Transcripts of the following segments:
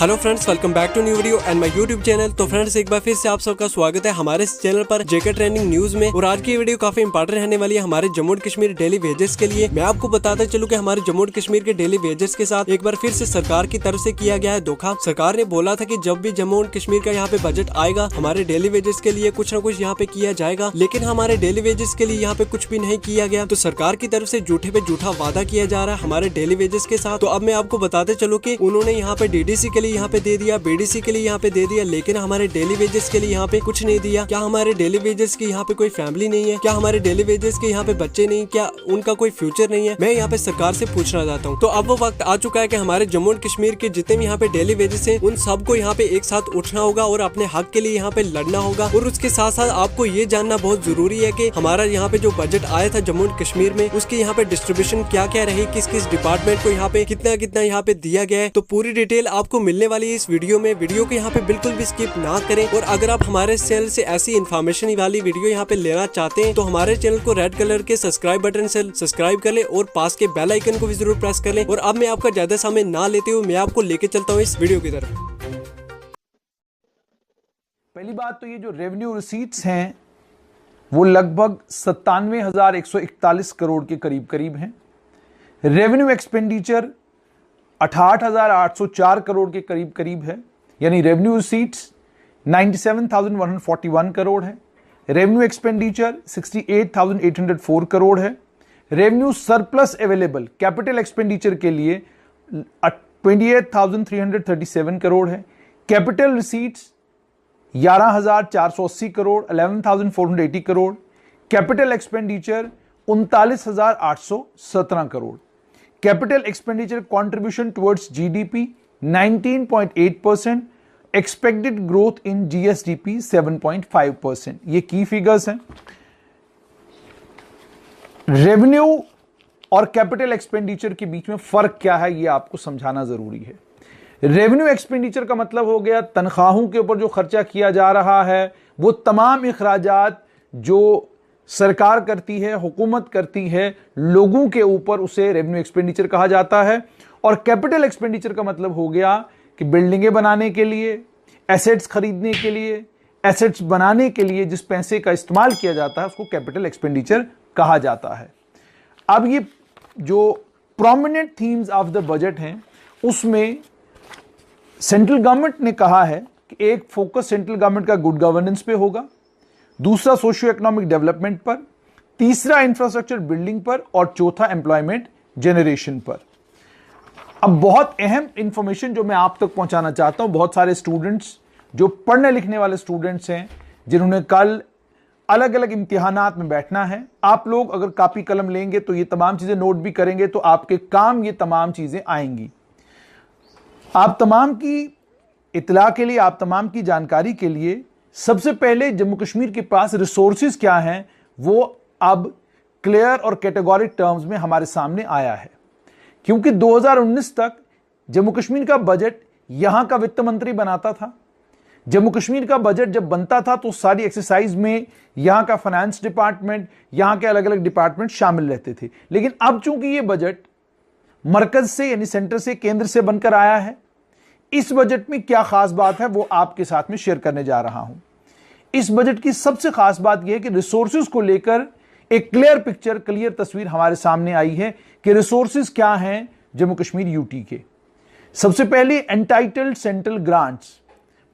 Hello friends, welcome back to new video and my YouTube channel. तो friends, एक बार फिर से आप सबका स्वागत है हमारे इस चैनल पर जेके ट्रेंडिंग न्यूज में। और आज की वीडियो काफी इंपॉर्टेंट रहने वाली है हमारे Jammu and Kashmir daily wages के लिए। मैं आपको बताता चलूं कि हमारे जम्मू एंड कश्मीर के डेली वेजेस के साथ एक बार फिर से सरकार की तरफ से किया गया है धोखा। सरकार ने बोला था कि जब भी जम्मू एंड कश्मीर का यहाँ पे बजट आएगा, हमारे डेली वेजेस के लिए कुछ न कुछ यहाँ पे किया जाएगा, लेकिन हमारे डेली वेजेस के लिए यहाँ पे कुछ भी नहीं किया गया। तो सरकार की तरफ से झूठे पे झूठा वादा किया जा रहा है हमारे डेली वेजेस के साथ। तो अब मैं आपको बताते चलूं कि उन्होंने यहाँ पे डीडीसी के लिए यहाँ पे दे दिया, बीडीसी के लिए यहाँ पे दे दिया, लेकिन हमारे डेली वेजेस के लिए यहाँ पे कुछ नहीं दिया। क्या हमारे डेली वेजेस की यहाँ पे कोई फैमिली नहीं है? क्या हमारे डेली वेजेस के यहाँ पे बच्चे नहीं? क्या उनका कोई फ्यूचर नहीं है? मैं यहाँ पे सरकार से पूछना चाहता हूँ। तो अब वो वक्त आ चुका है कि हमारे जम्मू एंड कश्मीर के जितने भी यहाँ पे डेली वेजेस हैं, उन सबको यहाँ पे एक साथ उठना होगा और अपने हक के लिए यहाँ पे लड़ना होगा। और उसके साथ साथ आपको ये जानना बहुत जरूरी है कि हमारा यहाँ पे जो बजट आया था जम्मू एंड कश्मीर में, उसकी यहाँ पे डिस्ट्रीब्यूशन क्या क्या रही, किस किस डिपार्टमेंट को यहाँ पे कितना कितना यहाँ पे दिया गया है। तो पूरी डिटेल आपको मिलने वाली है इस वीडियो में। वीडियो को यहाँ पे बिल्कुल भी स्किप ना करें। और अगर आप हमारे चैनल से ऐसी इन्फॉर्मेशन वाली वीडियो यहाँ पे लेना चाहते हैं तो हमारे चैनल को रेड कलर के सब्सक्राइब बटन से सब्सक्राइब कर ले और पास के बेल आइकन को भी जरूर प्रेस कर ले। और अब मैं आपका ज्यादा समय ना लेते हुए मैं आपको लेके चलता हूँ इस वीडियो की तरफ। पहली बात तो ये जो रेवेन्यू रिसीट्स हैं वो लगभग 97,141 करोड़ के करीब हैं। रेवेन्यू एक्सपेंडिचर 68,804 करोड़ के करीब है, यानी रेवेन्यू रिसीट्स 97,141 करोड़ है। रेवेन्यू एक्सपेंडिचर 68,804 करोड़ है। Revenue surplus available capital expenditure के लिए 28,337 करोड़ है। Capital receipts 11,480 crore 11,480 crore. Capital expenditure 39,817 crore. Capital expenditure contribution towards GDP 19.8%। Expected growth in GSDP 7.5%। ये की फिगर्स हैं। रेवेन्यू और कैपिटल एक्सपेंडिचर के बीच में फर्क क्या है ये आपको समझाना जरूरी है। रेवेन्यू एक्सपेंडिचर का मतलब हो गया तनख्वाहों के ऊपर जो खर्चा किया जा रहा है, वो तमाम इखराजात जो सरकार करती है, हुकूमत करती है लोगों के ऊपर, उसे रेवेन्यू एक्सपेंडिचर कहा जाता है। और कैपिटल एक्सपेंडिचर का मतलब हो गया कि बिल्डिंगें बनाने के लिए, एसेट्स खरीदने के लिए, एसेट्स बनाने के लिए जिस पैसे का इस्तेमाल किया जाता है उसको कैपिटल एक्सपेंडिचर कहा जाता है। अब ये जो prominent themes of the budget हैं उसमें सेंट्रल गवर्नमेंट ने कहा है कि एक फोकस सेंट्रल गवर्नमेंट का गुड गवर्नेंस पे होगा, दूसरा सोशियो इकोनॉमिक डेवलपमेंट पर, तीसरा इंफ्रास्ट्रक्चर बिल्डिंग पर और चौथा एम्प्लॉयमेंट जनरेशन पर। अब बहुत अहम इंफॉर्मेशन जो मैं आप तक पहुंचाना चाहता हूं, बहुत सारे स्टूडेंट्स जो पढ़ने लिखने वाले स्टूडेंट्स हैं जिन्होंने कल अलग अलग इम्तिहानात में बैठना है, आप लोग अगर कॉपी कलम लेंगे तो ये तमाम चीजें नोट भी करेंगे तो आपके काम ये तमाम चीजें आएंगी। आप तमाम की इतला के लिए, आप तमाम की जानकारी के लिए, सबसे पहले जम्मू कश्मीर के पास रिसोर्सेज क्या हैं वो अब क्लियर और कैटेगोरिक टर्म्स में हमारे सामने आया है। क्योंकि 2019 तक जम्मू कश्मीर का बजट यहां का वित्त मंत्री बनाता था। जम्मू कश्मीर का बजट जब बनता था तो सारी एक्सरसाइज में यहां का फाइनेंस डिपार्टमेंट, यहां के अलग अलग डिपार्टमेंट शामिल रहते थे। लेकिन अब चूंकि ये बजट मरकज से यानी सेंटर से, केंद्र से बनकर आया है, इस बजट में क्या खास बात है वो आपके साथ में शेयर करने जा रहा हूं। इस बजट की सबसे खास बात यह है कि रिसोर्सेज को लेकर एक क्लियर पिक्चर, क्लियर तस्वीर हमारे सामने आई है कि रिसोर्सेज क्या हैं जम्मू कश्मीर यूटी के। सबसे पहले एंटाइटल्ड सेंट्रल ग्रांट्स,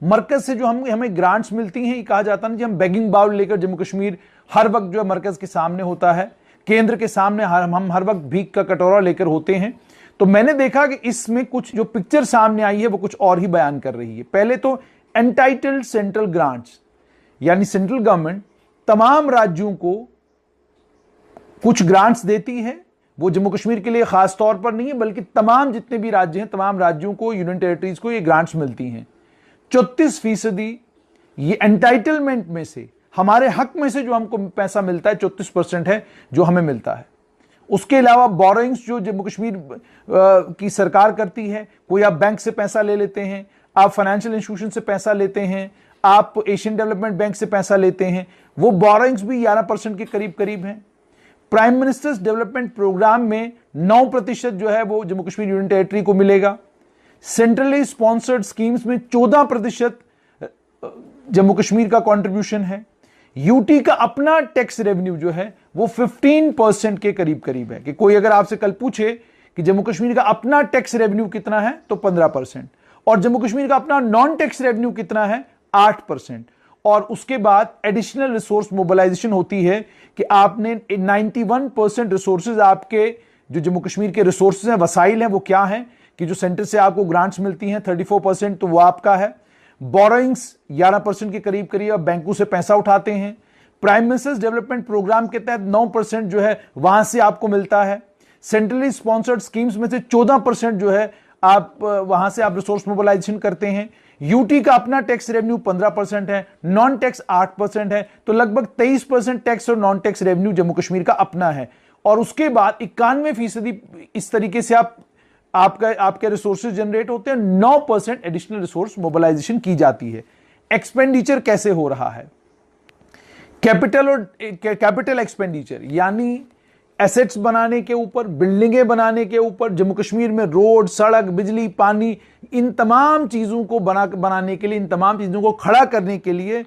मरकज से जो हमें ग्रांट्स मिलती हैं, ये कहा जाता है कि हम बेगिंग बाउल लेकर जम्मू कश्मीर हर वक्त जो है मरकज के सामने होता है, केंद्र के सामने हम हर वक्त भीख का कटोरा लेकर होते हैं। तो मैंने देखा कि इसमें कुछ जो पिक्चर सामने आई है वो कुछ और ही बयान कर रही है। पहले तो एंटाइटल्ड सेंट्रल ग्रांट्स, यानी सेंट्रल गवर्नमेंट तमाम राज्यों को कुछ ग्रांट्स देती है। वो जम्मू कश्मीर के लिए खास तौर पर नहीं है बल्कि तमाम जितने भी राज्य हैं, तमाम राज्यों को, यूनियन टेरिटरीज को ये ग्रांट्स मिलती हैं। 34% ये एंटाइटलमेंट में से, हमारे हक में से जो हमको पैसा मिलता है 34% है जो हमें मिलता है। उसके अलावा बोरोइंग्स जो जम्मू कश्मीर की सरकार करती है, कोई आप बैंक से पैसा ले लेते हैं, आप फाइनेंशियल इंस्टीट्यूशन से पैसा लेते हैं, आप एशियन डेवलपमेंट बैंक से पैसा लेते हैं, वो बोरोइंग्स भी 11% के करीब हैं। प्राइम मिनिस्टर्स डेवलपमेंट प्रोग्राम में 9% जो है वो जम्मू कश्मीर यूनियन टेरिटरी को मिलेगा। सेंट्रली स्पॉन्सर्ड स्कीम्स में 14% जम्मू कश्मीर का कंट्रीब्यूशन है। यूटी का अपना टैक्स रेवेन्यू जो है वो 15% के करीब करीब है। कि कोई अगर आपसे कल पूछे कि जम्मू कश्मीर का अपना टैक्स रेवेन्यू कितना है तो 15%, और जम्मू कश्मीर का अपना नॉन टैक्स रेवेन्यू कितना है 8%। और उसके बाद एडिशनल रिसोर्स मोबिलाइजेशन होती है कि आपने 91% रिसोर्सेज, आपके जो जम्मू कश्मीर के रिसोर्सेज हैं, वसाइल हैं, वो क्या हैं कि जो सेंटर से आपको ग्रांट्स मिलती हैं 34% तो वो आपका है। बोरोइंग्स 11% के करीब करीब आप बैंकों से पैसा उठाते हैं। प्राइम मिनिस्टर्स डेवलपमेंट प्रोग्राम के तहत 9% जो है वहां से आपको मिलता है। सेंट्रली स्पॉन्सर्ड स्कीम्स में से 14% जो है आप वहां से आप रिसोर्स मोबिलाइजेशन करते हैं। यूटी का अपना टैक्स रेवेन्यू 15% है, नॉन टैक्स 8% है, तो लगभग 23% टैक्स और non tax revenue Jammu Kashmir का अपना है। और उसके बाद 91% इस तरीके से आपके रिसोर्सेज जनरेट होते हैं। 9% एडिशनल रिसोर्स मोबिलाइजेशन की जाती है। एक्सपेंडिचर कैसे हो रहा है? कैपिटल एक्सपेंडिचर यानी एसेट्स बनाने के ऊपर, बिल्डिंगें बनाने के ऊपर, जम्मू कश्मीर में रोड, सड़क, बिजली, पानी, इन तमाम चीजों को बनाने के लिए, इन तमाम चीजों को खड़ा करने के लिए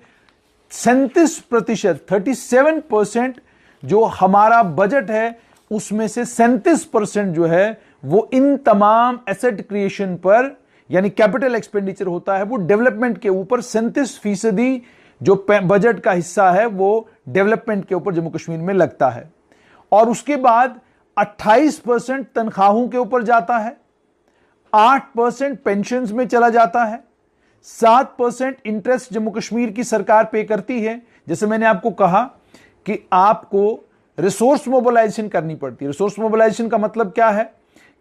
37%, 37% जो हमारा बजट है उसमें से 37% जो है वो इन तमाम एसेट क्रिएशन पर यानी कैपिटल एक्सपेंडिचर होता है। वो डेवलपमेंट के ऊपर 37% जो बजट का हिस्सा है वो डेवलपमेंट के ऊपर जम्मू कश्मीर में लगता है। और उसके बाद 28% तनख्वाहों के ऊपर जाता है, 8% पेंशन्स में चला जाता है, 7% इंटरेस्ट जम्मू कश्मीर की सरकार पे करती है। जैसे मैंने आपको कहा कि आपको रिसोर्स मोबिलाइजेशन करनी पड़ती है। रिसोर्स मोबिलाइजेशन का मतलब क्या है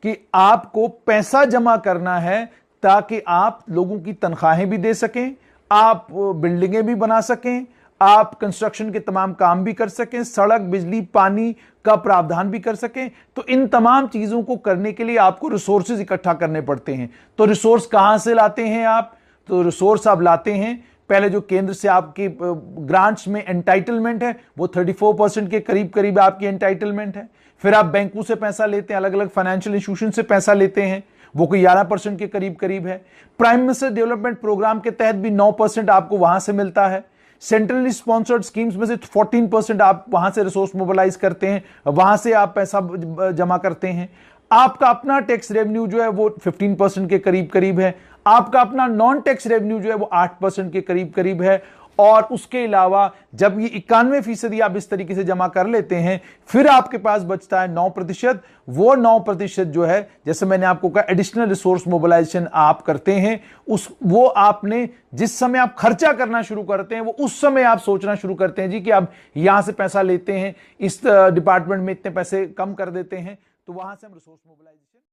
कि आपको पैसा जमा करना है ताकि आप लोगों की तनख्वाहें भी दे सकें, आप बिल्डिंगें भी बना सकें, आप कंस्ट्रक्शन के तमाम काम भी कर सकें, सड़क, बिजली, पानी का प्रावधान भी कर सकें। तो इन तमाम चीजों को करने के लिए आपको रिसोर्सेज इकट्ठा करने पड़ते हैं। तो रिसोर्स कहां से लाते हैं आप? तो रिसोर्स आप लाते हैं पहले जो केंद्र से आपकी ग्रांट्स में एंटाइटलमेंट है वो 34% के करीब करीब आपकी एंटाइटलमेंट है। फिर आप बैंकों से पैसा लेते हैं, अलग अलग फाइनेंशियल इंस्टीट्यूशन से पैसा लेते हैं, वो कोई 11% के करीब करीब है। प्राइम मिनिस्टर डेवलपमेंट प्रोग्राम के तहत भी 9% आपको वहां से मिलता है। सेंट्रली स्पॉन्सर्ड स्कीम्स में से 14% आप वहां से रिसोर्स मोबिलाइज करते हैं, वहां से आप पैसा जमा करते हैं। आपका अपना टैक्स रेवेन्यू जो है वो 15% के करीब करीब है। आपका अपना नॉन टैक्स रेवेन्यू जो है वो 8% के करीब करीब है। और उसके अलावा जब ये 91% आप इस तरीके से जमा कर लेते हैं, फिर आपके पास बचता है 9%। वो 9% जो है, जैसे मैंने आपको कहा, एडिशनल रिसोर्स मोबिलाइजेशन आप करते हैं। वो आपने जिस समय आप खर्चा करना शुरू करते हैं वो उस समय आप सोचना शुरू करते हैं जी कि अब यहां से पैसा लेते हैं, इस डिपार्टमेंट में इतने पैसे कम कर देते हैं, तो वहां से हम रिसोर्स मोबिलाइजेशन